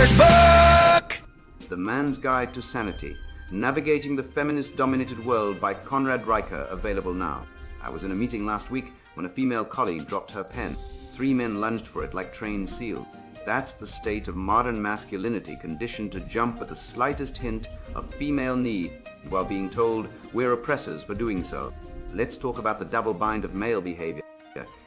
Loser's Book! The Man's Guide to Sanity, Navigating the Feminist-Dominated World by Conrad Riker, available now. I was in a meeting last week when a female colleague dropped her pen. 3 men lunged for it like trained seals. That's the state of modern masculinity, conditioned to jump at the slightest hint of female need while being told we're oppressors for doing so. Let's talk about the double bind of male behavior.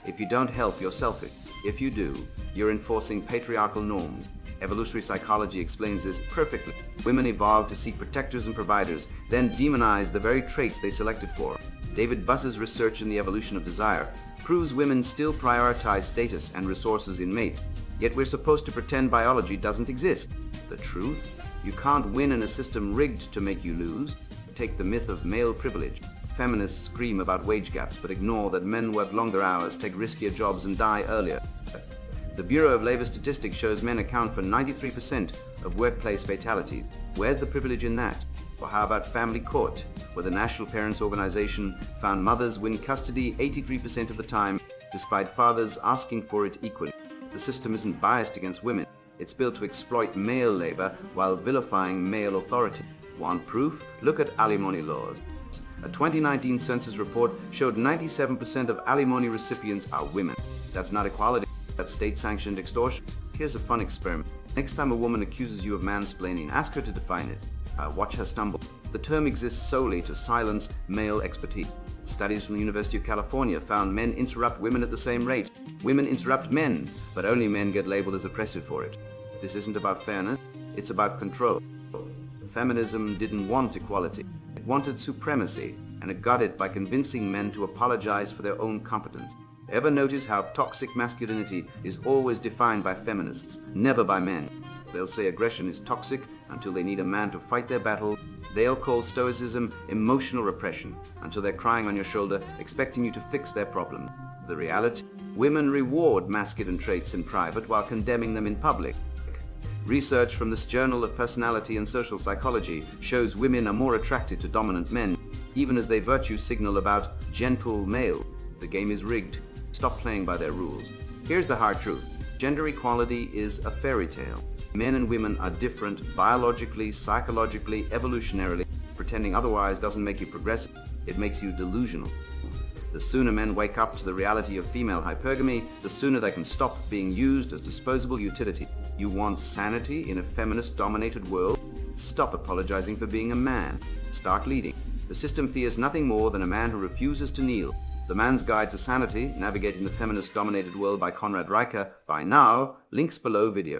If you don't help, you're selfish. If you do, you're enforcing patriarchal norms. Evolutionary psychology explains this perfectly. Women evolved to seek protectors and providers, then demonize the very traits they selected for. David Buss's research in the evolution of desire proves women still prioritize status and resources in mates, yet we're supposed to pretend biology doesn't exist. The truth? You can't win in a system rigged to make you lose. Take the myth of male privilege. Feminists scream about wage gaps, but ignore that men work longer hours, take riskier jobs, and die earlier. The Bureau of Labor Statistics shows men account for 93% of workplace fatalities. Where's the privilege in that? Or how about family court, where the National Parents Organization found mothers win custody 83% of the time, despite fathers asking for it equally? The system isn't biased against women. It's built to exploit male labor while vilifying male authority. Want proof? Look at alimony laws. A 2019 census report showed 97% of alimony recipients are women. That's not equality, that's state-sanctioned extortion. Here's a fun experiment. Next time a woman accuses you of mansplaining, ask her to define it. Watch her stumble. The term exists solely to silence male expertise. Studies from the University of California found men interrupt women at the same rate. Women interrupt men, but only men get labeled as oppressive for it. This isn't about fairness, it's about control. Feminism didn't want equality. It wanted supremacy, and it got it by convincing men to apologize for their own competence. Ever notice how toxic masculinity is always defined by feminists, never by men? They'll say aggression is toxic until they need a man to fight their battle. They'll call stoicism emotional repression until they're crying on your shoulder, expecting you to fix their problem. The reality? Women reward masculine traits in private while condemning them in public. Research from this Journal of Personality and Social Psychology shows women are more attracted to dominant men, even as they virtue signal about gentle male. The game is rigged. Stop playing by their rules. Here's the hard truth. Gender equality is a fairy tale. Men and women are different biologically, psychologically, evolutionarily. Pretending otherwise doesn't make you progressive. It makes you delusional. The sooner men wake up to the reality of female hypergamy, the sooner they can stop being used as disposable utility. You want sanity in a feminist-dominated world? Stop apologizing for being a man. Start leading. The system fears nothing more than a man who refuses to kneel. The Man's Guide to Sanity, Navigating the Feminist-Dominated World by Conrad Riker. Buy now. Links below video.